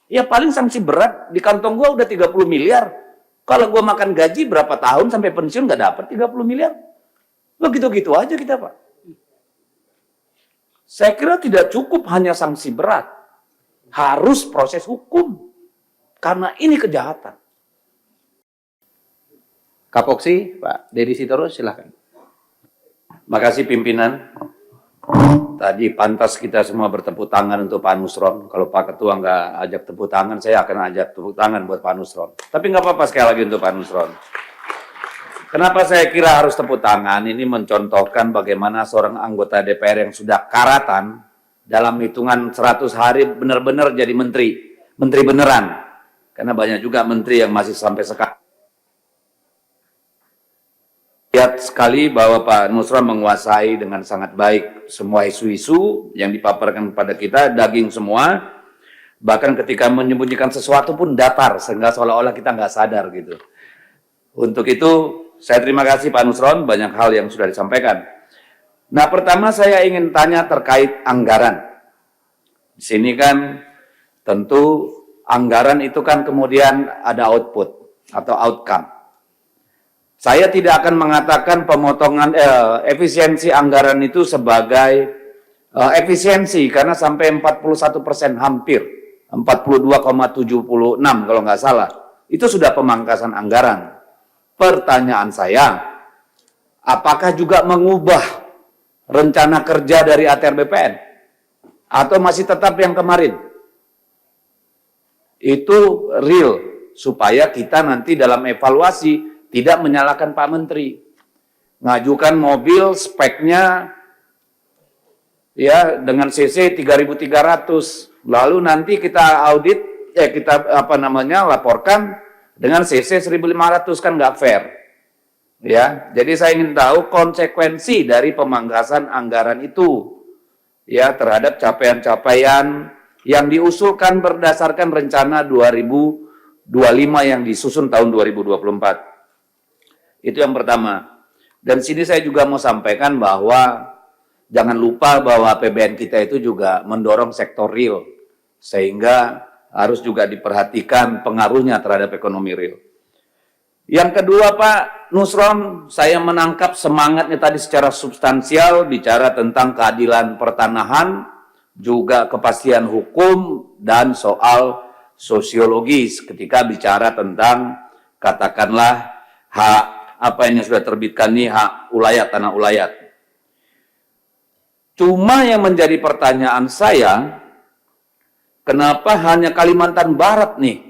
Ya paling sanksi berat di kantong gua udah 30 miliar. Kalau gua makan gaji berapa tahun sampai pensiun nggak dapat 30 miliar. Begitu-gitu aja kita, Pak. Saya kira tidak cukup hanya sanksi berat. Harus proses hukum. Karena ini kejahatan. Kapoksi, Pak Deddy Sitorus, silahkan. Makasih pimpinan. Tadi pantas kita semua bertepuk tangan untuk Pak Nusron. Kalau Pak Ketua nggak ajak tepuk tangan, saya akan ajak tepuk tangan buat Pak Nusron. Tapi nggak apa-apa sekali lagi untuk Pak Nusron. Kenapa saya kira harus tepuk tangan? Ini mencontohkan bagaimana seorang anggota DPR yang sudah karatan dalam hitungan 100 hari benar-benar jadi menteri. Menteri beneran. Karena banyak juga menteri yang masih sampai sekarang. Lihat sekali bahwa Pak Nusron menguasai dengan sangat baik semua isu-isu yang dipaparkan kepada kita, daging semua. Bahkan ketika menyembunyikan sesuatu pun datar, sehingga seolah-olah kita nggak sadar gitu. Untuk itu, saya terima kasih Pak Nusron, banyak hal yang sudah disampaikan. Nah, pertama saya ingin tanya terkait anggaran. Di sini kan tentu anggaran itu kan kemudian ada output atau outcome. Saya tidak akan mengatakan pemotongan efisiensi anggaran itu sebagai efisiensi karena sampai 41% hampir 42,76 kalau nggak salah itu sudah pemangkasan anggaran. Pertanyaan saya, apakah juga mengubah rencana kerja dari ATR BPN atau masih tetap yang kemarin? Itu real supaya kita nanti dalam evaluasi tidak menyalahkan Pak Menteri. Ngajukan mobil speknya ya dengan CC 3.300. Lalu nanti kita audit kita laporkan dengan CC 1.500, kan nggak fair. Ya, jadi saya ingin tahu konsekuensi dari pemangkasan anggaran itu ya terhadap capaian-capaian yang diusulkan berdasarkan rencana 2025 yang disusun tahun 2024. Itu yang pertama. Dan sini saya juga mau sampaikan bahwa jangan lupa bahwa APBN kita itu juga mendorong sektor real. Sehingga harus juga diperhatikan pengaruhnya terhadap ekonomi real. Yang kedua Pak Nusron, saya menangkap semangatnya tadi secara substansial, bicara tentang keadilan pertanahan, juga kepastian hukum, dan soal sosiologis ketika bicara tentang katakanlah hak apa yang sudah terbitkan nih, hak ulayat, tanah ulayat. Cuma yang menjadi pertanyaan saya, kenapa hanya Kalimantan Barat nih?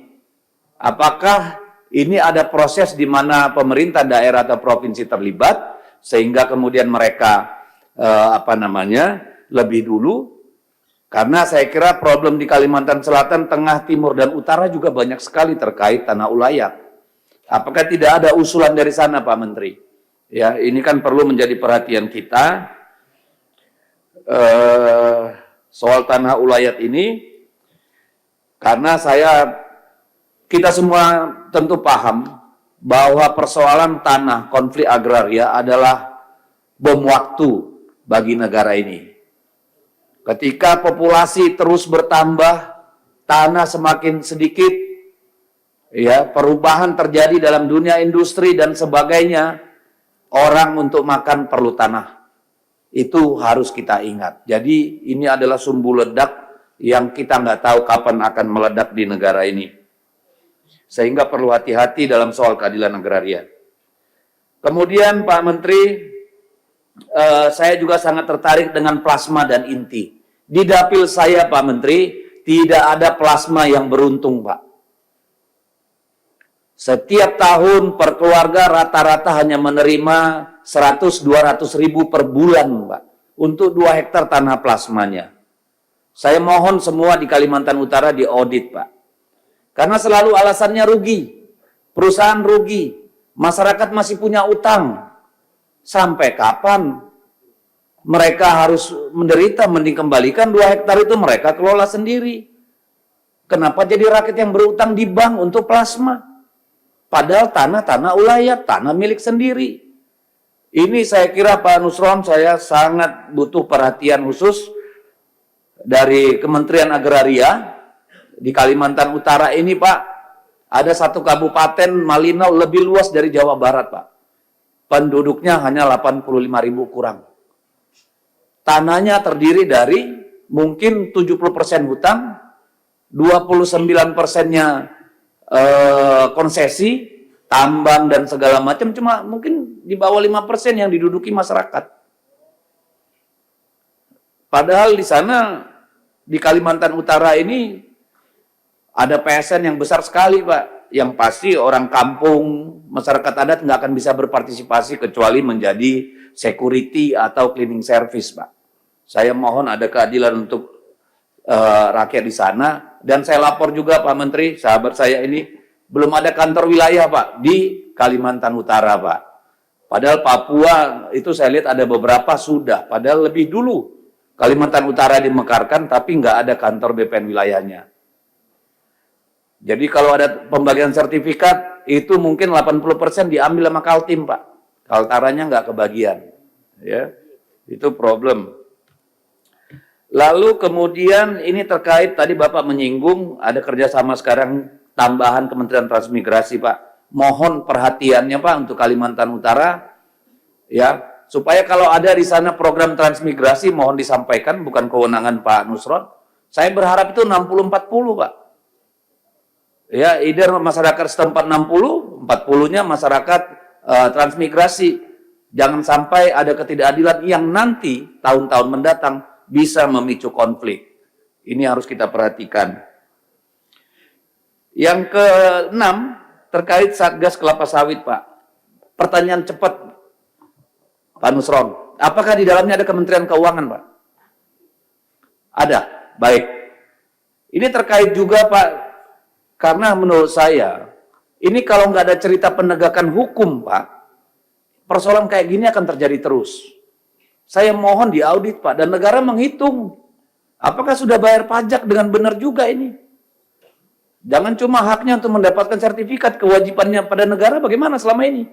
Apakah ini ada proses di mana pemerintah daerah atau provinsi terlibat, sehingga kemudian mereka lebih dulu? Karena saya kira problem di Kalimantan Selatan, Tengah, Timur, dan Utara juga banyak sekali terkait tanah ulayat. Apakah tidak ada usulan dari sana, Pak Menteri? Ya, ini kan perlu menjadi perhatian kita. Soal tanah ulayat ini, karena kita semua tentu paham bahwa persoalan tanah konflik agraria adalah bom waktu bagi negara ini. Ketika populasi terus bertambah, tanah semakin sedikit, ya, perubahan terjadi dalam dunia industri dan sebagainya. Orang untuk makan perlu tanah. Itu harus kita ingat. Jadi ini adalah sumbu ledak yang kita nggak tahu kapan akan meledak di negara ini. Sehingga perlu hati-hati dalam soal keadilan agraria. Kemudian Pak Menteri, saya juga sangat tertarik dengan plasma dan inti. Di dapil saya Pak Menteri, tidak ada plasma yang beruntung Pak. Setiap tahun per keluarga rata-rata hanya menerima 100-200 ribu per bulan, Pak, untuk 2 hektar tanah plasmanya. Saya mohon semua di Kalimantan Utara diaudit, Pak. Karena selalu alasannya rugi, perusahaan rugi, masyarakat masih punya utang. Sampai kapan mereka harus menderita? Mending kembalikan 2 hektar itu mereka kelola sendiri. Kenapa jadi rakyat yang berutang di bank untuk plasma? Padahal tanah ulayat, tanah milik sendiri. Ini saya kira Pak Nusron, saya sangat butuh perhatian khusus dari Kementerian Agraria di Kalimantan Utara ini Pak, ada satu kabupaten Malinau lebih luas dari Jawa Barat Pak. Penduduknya hanya 85.000 kurang. Tanahnya terdiri dari mungkin 70% hutan, 29%-nya konsesi, tambang dan segala macam, cuma mungkin di bawah 5% yang diduduki masyarakat. Padahal di sana, di Kalimantan Utara ini, ada PSN yang besar sekali Pak, yang pasti orang kampung, masyarakat adat nggak akan bisa berpartisipasi kecuali menjadi security atau cleaning service Pak. Saya mohon ada keadilan untuk rakyat di sana, dan saya lapor juga Pak Menteri, sahabat saya ini, belum ada kantor wilayah Pak di Kalimantan Utara Pak. Padahal Papua itu saya lihat ada beberapa sudah, padahal lebih dulu Kalimantan Utara dimekarkan tapi nggak ada kantor BPN wilayahnya. Jadi kalau ada pembagian sertifikat itu mungkin 80% diambil sama Kaltim Pak. Kaltaranya nggak kebagian. Ya, itu problem. Lalu kemudian ini terkait tadi Bapak menyinggung ada kerjasama sekarang tambahan Kementerian Transmigrasi Pak. Mohon perhatiannya Pak untuk Kalimantan Utara ya, supaya kalau ada di sana program transmigrasi mohon disampaikan, bukan kewenangan Pak Nusron. Saya berharap itu 60-40 Pak. Ya, either masyarakat setempat 60, 40-nya masyarakat transmigrasi. Jangan sampai ada ketidakadilan yang nanti tahun-tahun mendatang bisa memicu konflik. Ini harus kita perhatikan. Yang ke-6 terkait Satgas Kelapa Sawit, Pak. Pertanyaan cepat, Pak Nusron. Apakah di dalamnya ada Kementerian Keuangan, Pak? Ada. Baik. Ini terkait juga, Pak, karena menurut saya, ini kalau nggak ada cerita penegakan hukum, Pak, persoalan kayak gini akan terjadi terus. Saya mohon diaudit Pak, dan negara menghitung apakah sudah bayar pajak dengan benar juga ini. Jangan cuma haknya untuk mendapatkan sertifikat, kewajibannya pada negara bagaimana selama ini.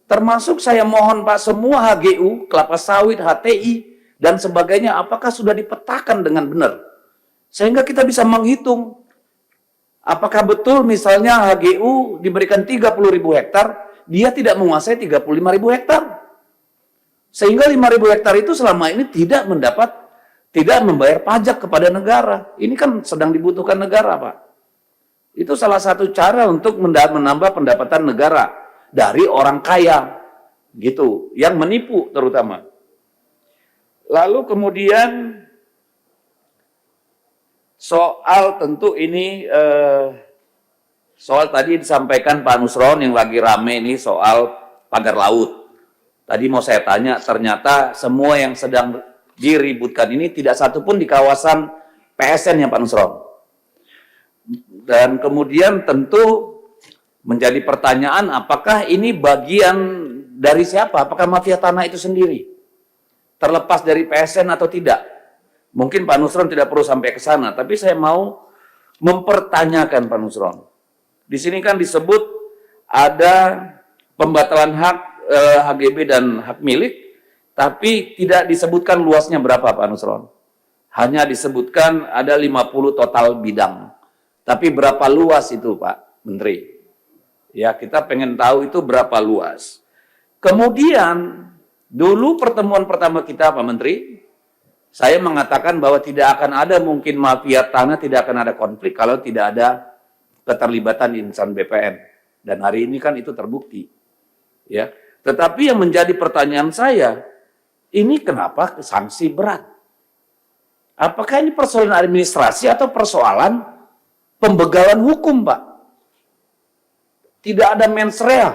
Termasuk saya mohon Pak, semua HGU, kelapa sawit, HTI, dan sebagainya, apakah sudah dipetakan dengan benar. Sehingga kita bisa menghitung apakah betul misalnya HGU diberikan 30.000 hektar, dia tidak menguasai 35.000 hektar. Sehingga 5.000 hektar itu selama ini tidak membayar pajak kepada negara. Ini kan sedang dibutuhkan negara, Pak. Itu salah satu cara untuk menambah pendapatan negara dari orang kaya, gitu, yang menipu terutama. Lalu kemudian soal tentu ini soal tadi disampaikan Pak Nusron yang lagi rame ini soal pagar laut. Tadi mau saya tanya, ternyata semua yang sedang diributkan ini tidak satu pun di kawasan PSN ya Pak Nusron. Dan kemudian tentu menjadi pertanyaan apakah ini bagian dari siapa? Apakah mafia tanah itu sendiri? Terlepas dari PSN atau tidak? Mungkin Pak Nusron tidak perlu sampai ke sana, tapi saya mau mempertanyakan Pak Nusron. Di sini kan disebut ada pembatalan hak HGB dan hak milik, tapi tidak disebutkan luasnya berapa Pak Nusron. Hanya disebutkan ada 50 total bidang. Tapi berapa luas itu Pak Menteri? Ya, kita pengen tahu itu berapa luas. Kemudian, dulu pertemuan pertama kita Pak Menteri, saya mengatakan bahwa tidak akan ada mungkin mafia tanah, tidak akan ada konflik kalau tidak ada keterlibatan insan BPN. Dan hari ini kan itu terbukti. Ya. Tetapi yang menjadi pertanyaan saya, ini kenapa sanksi berat? Apakah ini persoalan administrasi atau persoalan pembegalan hukum, Pak? Tidak ada mens rea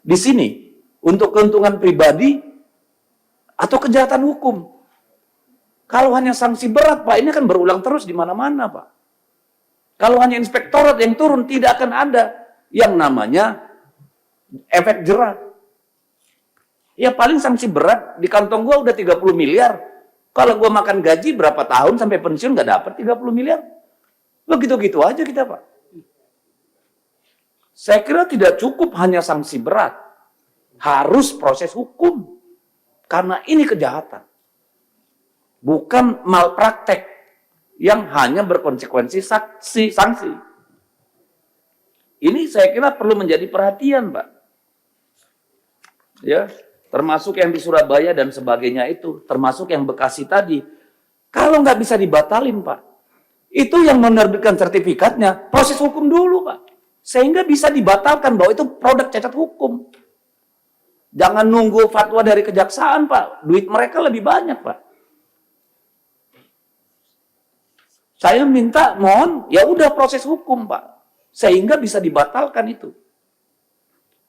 di sini untuk keuntungan pribadi atau kejahatan hukum. Kalau hanya sanksi berat, Pak, ini akan berulang terus di mana-mana, Pak. Kalau hanya inspektorat yang turun, tidak akan ada yang namanya efek jerah. Ya paling sanksi berat, di kantong gua udah 30 miliar. Kalau gua makan gaji berapa tahun sampai pensiun nggak dapat 30 miliar. Begitu-gitu aja kita, Pak. Saya kira tidak cukup hanya sanksi berat. Harus proses hukum. Karena ini kejahatan. Bukan malpraktek. yang hanya berkonsekuensi sanksi. Ini saya kira perlu menjadi perhatian, Pak. Ya, termasuk yang di Surabaya dan sebagainya itu, termasuk yang Bekasi tadi. Kalau nggak bisa dibatalin, Pak, itu yang menerbitkan sertifikatnya, proses hukum dulu, Pak. Sehingga bisa dibatalkan bahwa itu produk cacat hukum. Jangan nunggu fatwa dari kejaksaan, Pak. Duit mereka lebih banyak, Pak. Saya minta, mohon, ya udah proses hukum, Pak. Sehingga bisa dibatalkan itu.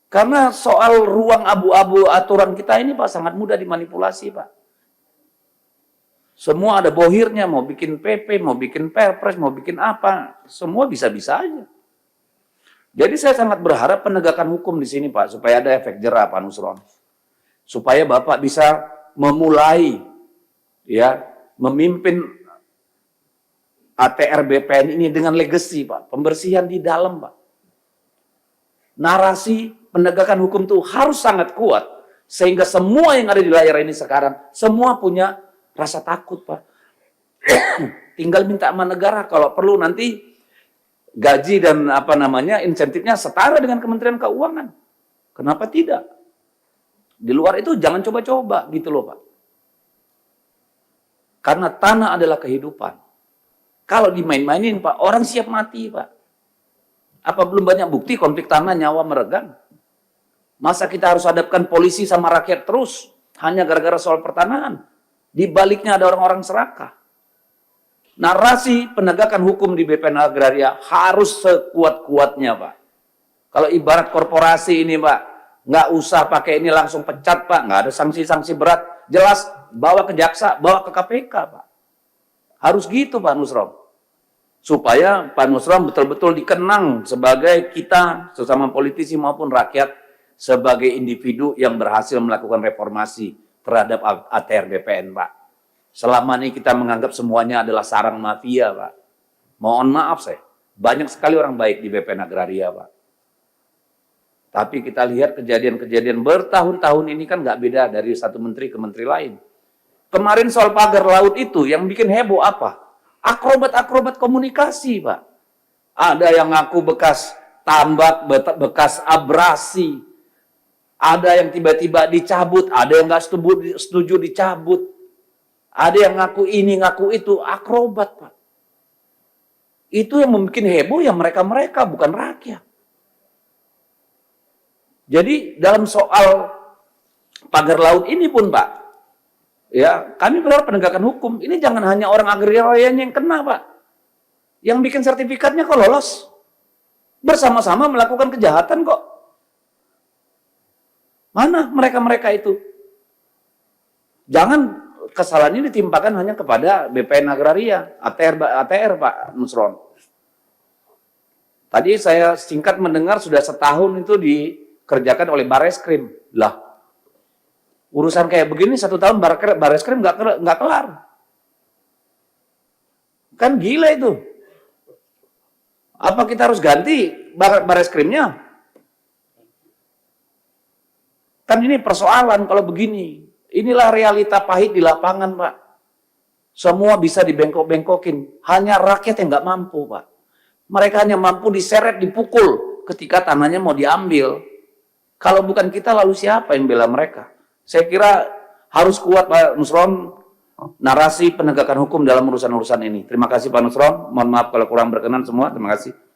Karena soal ruang abu-abu aturan kita ini, Pak, sangat mudah dimanipulasi, Pak. Semua ada bohirnya, mau bikin PP, mau bikin perpres, mau bikin apa, semua bisa-bisa aja. Jadi saya sangat berharap penegakan hukum di sini, Pak, supaya ada efek jerah, Pak Nusron. Supaya Bapak bisa memulai, ya, memimpin ATR BPN ini dengan legacy, Pak. Pembersihan di dalam, Pak. Narasi penegakan hukum itu harus sangat kuat. Sehingga semua yang ada di layar ini sekarang, semua punya rasa takut, Pak. Tinggal minta sama negara, kalau perlu nanti gaji dan insentifnya setara dengan Kementerian Keuangan. Kenapa tidak? Di luar itu jangan coba-coba, gitu loh, Pak. Karena tanah adalah kehidupan. Kalau dimain-mainin, Pak, orang siap mati, Pak. Apa belum banyak bukti konflik tanah nyawa meregang? Masa kita harus hadapkan polisi sama rakyat terus hanya gara-gara soal pertanahan? Di baliknya ada orang-orang serakah. Narasi penegakan hukum di BPN Agraria harus sekuat-kuatnya, Pak. Kalau ibarat korporasi ini, Pak, nggak usah pakai ini langsung pecat, Pak. Nggak ada sanksi-sanksi berat. Jelas, bawa ke jaksa, bawa ke KPK, Pak. Harus gitu, Pak Nusron. Supaya Pak Nusron betul-betul dikenang sebagai kita, sesama politisi maupun rakyat, sebagai individu yang berhasil melakukan reformasi terhadap ATR BPN, Pak. Selama ini kita menganggap semuanya adalah sarang mafia, Pak. Mohon maaf saya, banyak sekali orang baik di BPN Agraria, Pak. Tapi kita lihat kejadian-kejadian bertahun-tahun ini kan nggak beda dari satu menteri ke menteri lain. Kemarin soal pagar laut itu yang bikin heboh apa? Akrobat-akrobat komunikasi, Pak. Ada yang ngaku bekas tambak, bekas abrasi. Ada yang tiba-tiba dicabut, ada yang nggak setuju dicabut. Ada yang ngaku ini, ngaku itu, akrobat, Pak. Itu yang membuat heboh yang mereka-mereka, bukan rakyat. Jadi dalam soal pagar laut ini pun, Pak, ya, kami berharap penegakan hukum. Ini jangan hanya orang agrarianya yang kena, Pak. Yang bikin sertifikatnya kok lolos. Bersama-sama melakukan kejahatan kok. Mana mereka-mereka itu? Jangan kesalahan ini ditimpakan hanya kepada BPN Agraria, ATR Pak Nusron. Tadi saya singkat mendengar sudah setahun itu dikerjakan oleh Bareskrim. Lah, urusan kayak begini 1 tahun Bareskrim nggak kelar. Kan gila itu. Apa kita harus ganti Bareskrimnya? Kan ini persoalan kalau begini. Inilah realita pahit di lapangan, Pak. Semua bisa dibengkok-bengkokin. Hanya rakyat yang nggak mampu, Pak. Mereka hanya mampu diseret, dipukul ketika tanahnya mau diambil. Kalau bukan kita, lalu siapa yang bela mereka? Saya kira harus kuat, Pak Nusron, narasi penegakan hukum dalam urusan-urusan ini. Terima kasih, Pak Nusron. Mohon maaf kalau kurang berkenan semua. Terima kasih.